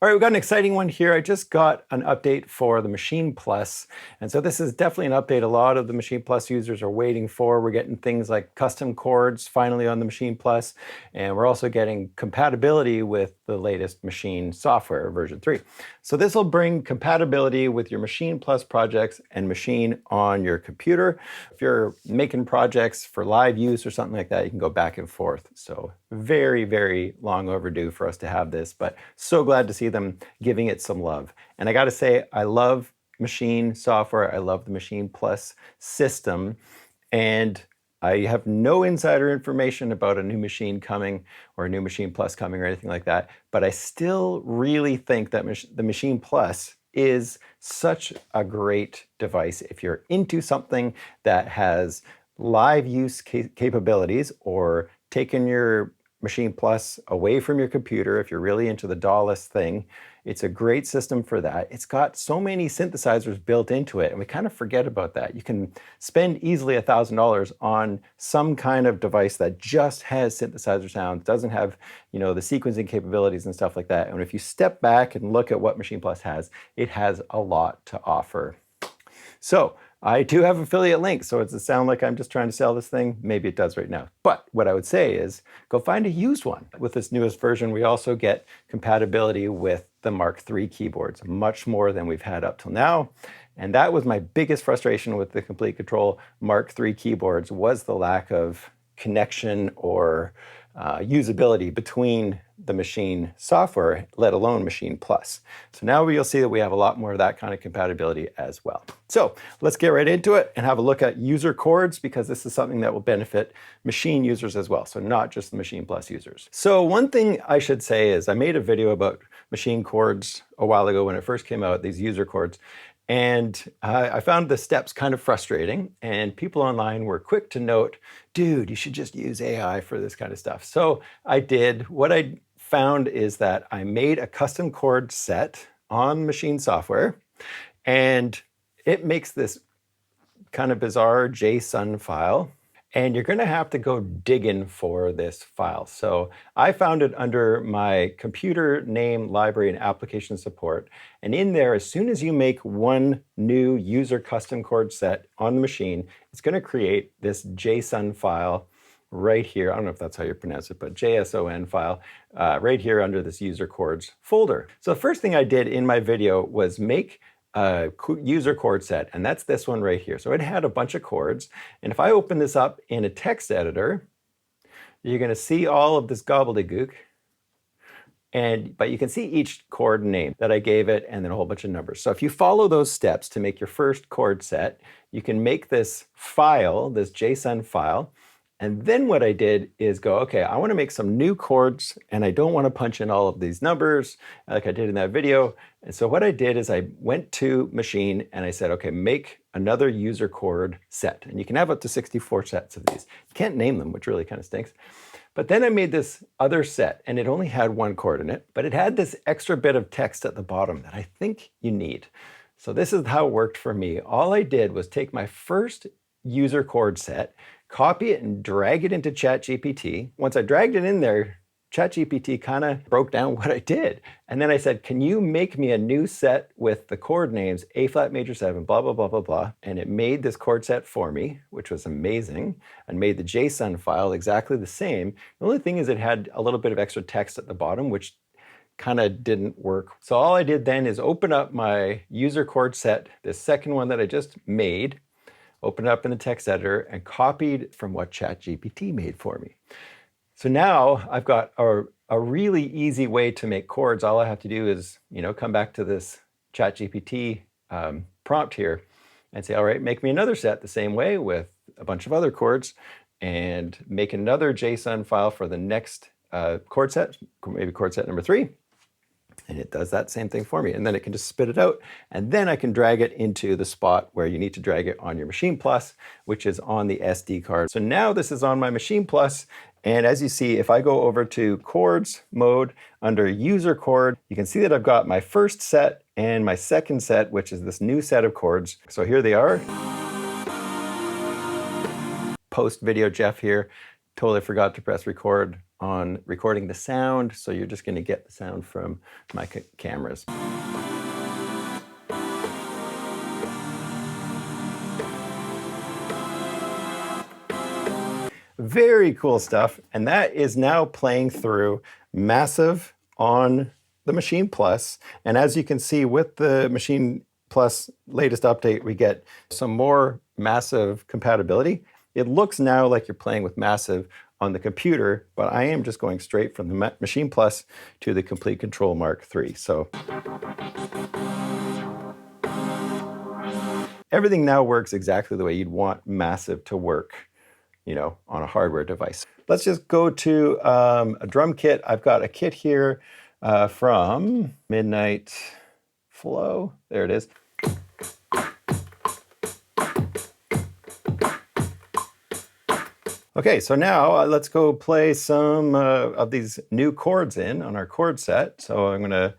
All right, we've got an exciting one here. I just got an update for the Maschine Plus. And so this is definitely an update a lot of the Maschine Plus users are waiting for. We're getting things like custom chords finally on the Maschine Plus. And we're also getting compatibility with the latest Maschine software, version 3. So this will bring compatibility with your Maschine Plus projects and Maschine on your computer. If you're making projects for live use or something like that, you can go back and forth. So very, very long overdue for us to have this, but so glad to see them giving it some love. And I got to say, I love Maschine software. I love the Maschine Plus system. And I have no insider information about a new Maschine coming or a new Maschine Plus coming or anything like that. But I still really think that the Maschine Plus is such a great device if you're into something that has live use capabilities, or taking your Maschine Plus away from your computer if you're really into the DAW-less thing. It's a great system for that. It's got so many synthesizers built into it, and we kind of forget about that. You can spend easily $1,000 on some kind of device that just has synthesizer sounds, doesn't have, the sequencing capabilities and stuff like that. And if you step back and look at what Maschine Plus has, it has a lot to offer. So I do have affiliate links, so does it sound like I'm just trying to sell this thing? Maybe it does right now. But what I would say is go find a used one. With this newest version, we also get compatibility with the Mark III keyboards, much more than we've had up till now. And that was my biggest frustration with the Complete Control Mark III keyboards, was the lack of connection or usability between the Maschine software, let alone Maschine Plus. So now you'll see that we have a lot more of that kind of compatibility as well. So let's get right into it and have a look at user chords, because this is something that will benefit Maschine users as well, so not just the Maschine Plus users. So one thing I should say is I made a video about Maschine chords a while ago when it first came out, these user chords. And I found the steps kind of frustrating, and people online were quick to note, dude, you should just use AI for this kind of stuff. So I did. What I found is that I made a custom chord set on Maschine software, and it makes this kind of bizarre JSON file. And you're going to have to go digging for this file. So I found it under my computer name, library, and application support. And in there, as soon as you make one new user custom chord set on the Maschine, it's going to create this JSON file right here. I don't know if that's how you pronounce it, but JSON file right here under this user chords folder. So the first thing I did in my video was make a user chord set, and that's this one right here. So it had a bunch of chords, and if I open this up in a text editor, you're going to see all of this gobbledygook, but you can see each chord name that I gave it, and then a whole bunch of numbers. So if you follow those steps to make your first chord set, you can make this file, this JSON file. And then what I did is go, okay, I want to make some new chords, and I don't want to punch in all of these numbers like I did in that video. And so what I did is I went to Maschine and I said, okay, make another user chord set. And you can have up to 64 sets of these. You can't name them, which really kind of stinks. But then I made this other set, and it only had one chord in it, but it had this extra bit of text at the bottom that I think you need. So this is how it worked for me. All I did was take my first user chord set, copy it and drag it into ChatGPT. Once I dragged it in there, ChatGPT kind of broke down what I did. And then I said, can you make me a new set with the chord names A flat major 7, blah, blah, blah, blah, blah. And it made this chord set for me, which was amazing, and made the JSON file exactly the same. The only thing is it had a little bit of extra text at the bottom, which kind of didn't work. So all I did then is open up my user chord set, the second one that I just made, open it up in the text editor, and copied from what ChatGPT made for me. So now I've got a really easy way to make chords. All I have to do is, come back to this ChatGPT prompt here and say, all right, make me another set the same way with a bunch of other chords, and make another JSON file for the next chord set, maybe chord set number 3. And it does that same thing for me. And then it can just spit it out. And then I can drag it into the spot where you need to drag it on your Maschine Plus, which is on the SD card. So now this is on my Maschine Plus. And as you see, if I go over to chords mode under user chord, you can see that I've got my first set and my second set, which is this new set of chords. So here they are. Post video Jeff here. Totally forgot to press record. on recording the sound, so you're just going to get the sound from my cameras. Very cool stuff, and that is now playing through massive on the Maschine Plus. And as you can see with the Maschine Plus latest update, we get some more massive compatibility. It looks now like you're playing with massive on the computer, but I am just going straight from the Maschine Plus to the Complete Control Mark III. So everything now works exactly the way you'd want massive to work, you know, on a hardware device. Let's just go to a drum kit. I've got a kit here from Midnight Flow. There it is. Okay, so now let's go play some of these new chords in on our chord set. So I'm going to...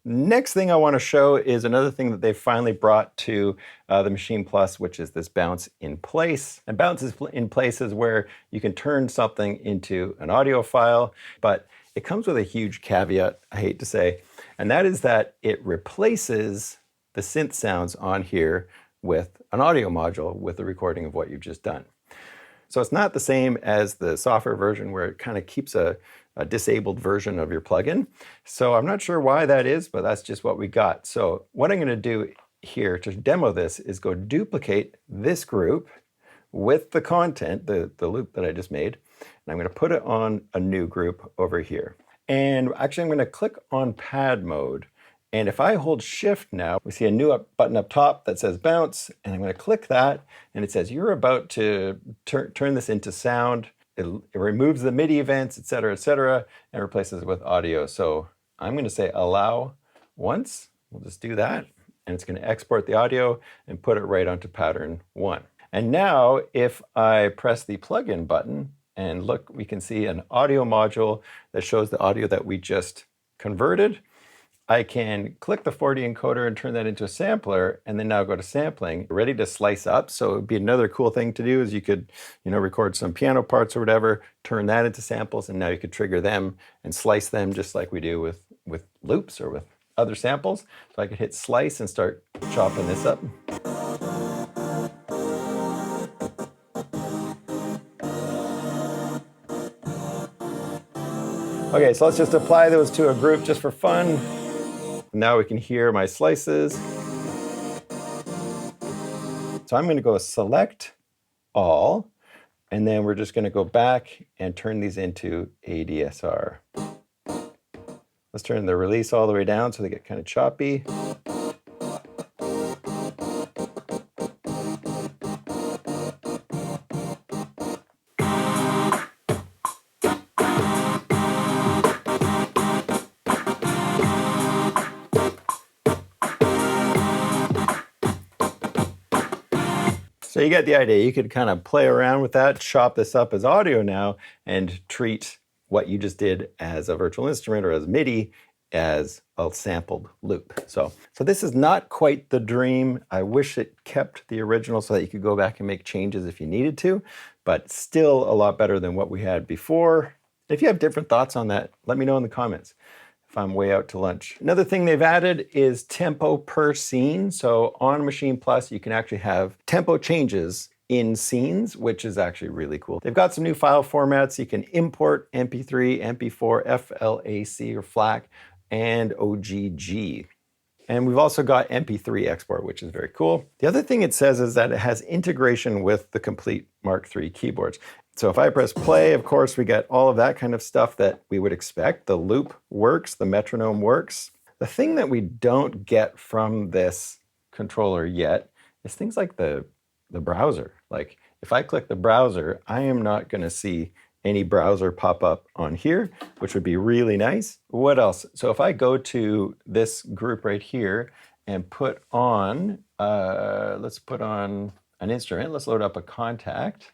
Next thing I want to show is another thing that they finally brought to the Maschine Plus, which is this bounce in place. And bounce in place is where you can turn something into an audio file, but it comes with a huge caveat, I hate to say, and that is that it replaces the synth sounds on here with an audio module with a recording of what you've just done. So it's not the same as the software version where it kind of keeps a disabled version of your plugin. So I'm not sure why that is, but that's just what we got. So what I'm going to do here to demo this is go duplicate this group with the content, the loop that I just made, and I'm going to put it on a new group over here. And actually I'm going to click on pad mode. And if I hold shift now, we see a new button up top that says bounce, and I'm going to click that, and it says you're about to turn this into sound. It removes the MIDI events, etc., and replaces it with audio. So I'm going to say allow once. We'll just do that, and it's going to export the audio and put it right onto pattern 1. And now if I press the plugin button and look, we can see an audio module that shows the audio that we just converted. I can click the 4D encoder and turn that into a sampler, and then now go to sampling, ready to slice up. So it would be another cool thing to do is you could, you know, record some piano parts or whatever, turn that into samples, and now you could trigger them and slice them just like we do with loops or with other samples. So I could hit slice and start chopping this up. Okay, so let's just apply those to a group just for fun. Now we can hear my slices. So I'm going to go select all, and then we're just going to go back and turn these into ADSR. Let's turn the release all the way down so they get kind of choppy. So you get the idea. You could kind of play around with that, chop this up as audio now, and treat what you just did as a virtual instrument or as MIDI as a sampled loop. So this is not quite the dream. I wish it kept the original so that you could go back and make changes if you needed to, but still a lot better than what we had before. If you have different thoughts on that, let me know in the comments if I'm way out to lunch. Another thing they've added is tempo per scene. So on Maschine Plus, you can actually have tempo changes in scenes, which is actually really cool. They've got some new file formats. You can import MP3, MP4, FLAC or FLAC, and OGG. And we've also got MP3 export, which is very cool. The other thing it says is that it has integration with the Complete Mark III keyboards. So if I press play, of course, we get all of that kind of stuff that we would expect. The loop works, the metronome works. The thing that we don't get from this controller yet is things like the browser. Like if I click the browser, I am not going to see any browser pop up on here, which would be really nice. What else? So if I go to this group right here and put on, let's put on an instrument. Let's load up a Contact.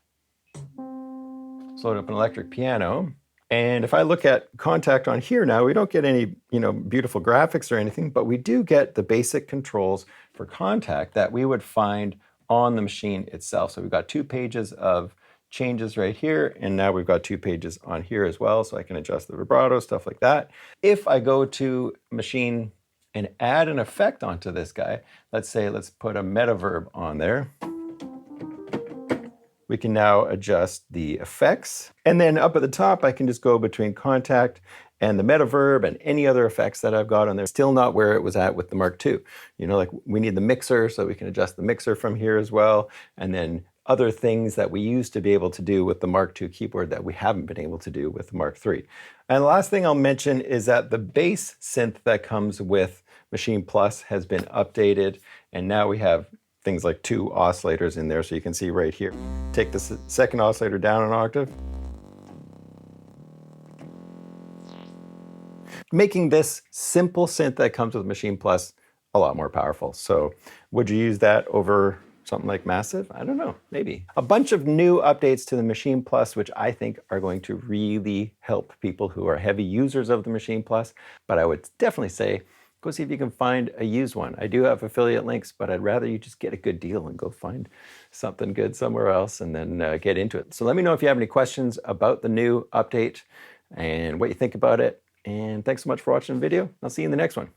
Let's load up an electric piano. And if I look at Contact on here now, we don't get any, beautiful graphics or anything, but we do get the basic controls for Contact that we would find on the machine itself. So we've got 2 pages of changes right here, and now we've got 2 pages on here as well, so I can adjust the vibrato, stuff like that. If I go to Machine and add an effect onto this guy, let's put a metaverb on there. We can now adjust the effects. And then up at the top, I can just go between Contact and the metaverb and any other effects that I've got on there. Still not where it was at with the Mark II. Like we need the mixer, so we can adjust the mixer from here as well. And then other things that we used to be able to do with the Mark II keyboard that we haven't been able to do with the Mark III. And the last thing I'll mention is that the bass synth that comes with Maschine Plus has been updated, and now we have things like 2 oscillators in there, so you can see right here. Take the second oscillator down an octave. Making this simple synth that comes with Maschine Plus a lot more powerful. So would you use that over something like Massive? I don't know, maybe. A bunch of new updates to the Maschine Plus, which I think are going to really help people who are heavy users of the Maschine Plus, but I would definitely say, go see if you can find a used one. I do have affiliate links, but I'd rather you just get a good deal and go find something good somewhere else and then get into it. So let me know if you have any questions about the new update and what you think about it. And thanks so much for watching the video. I'll see you in the next one.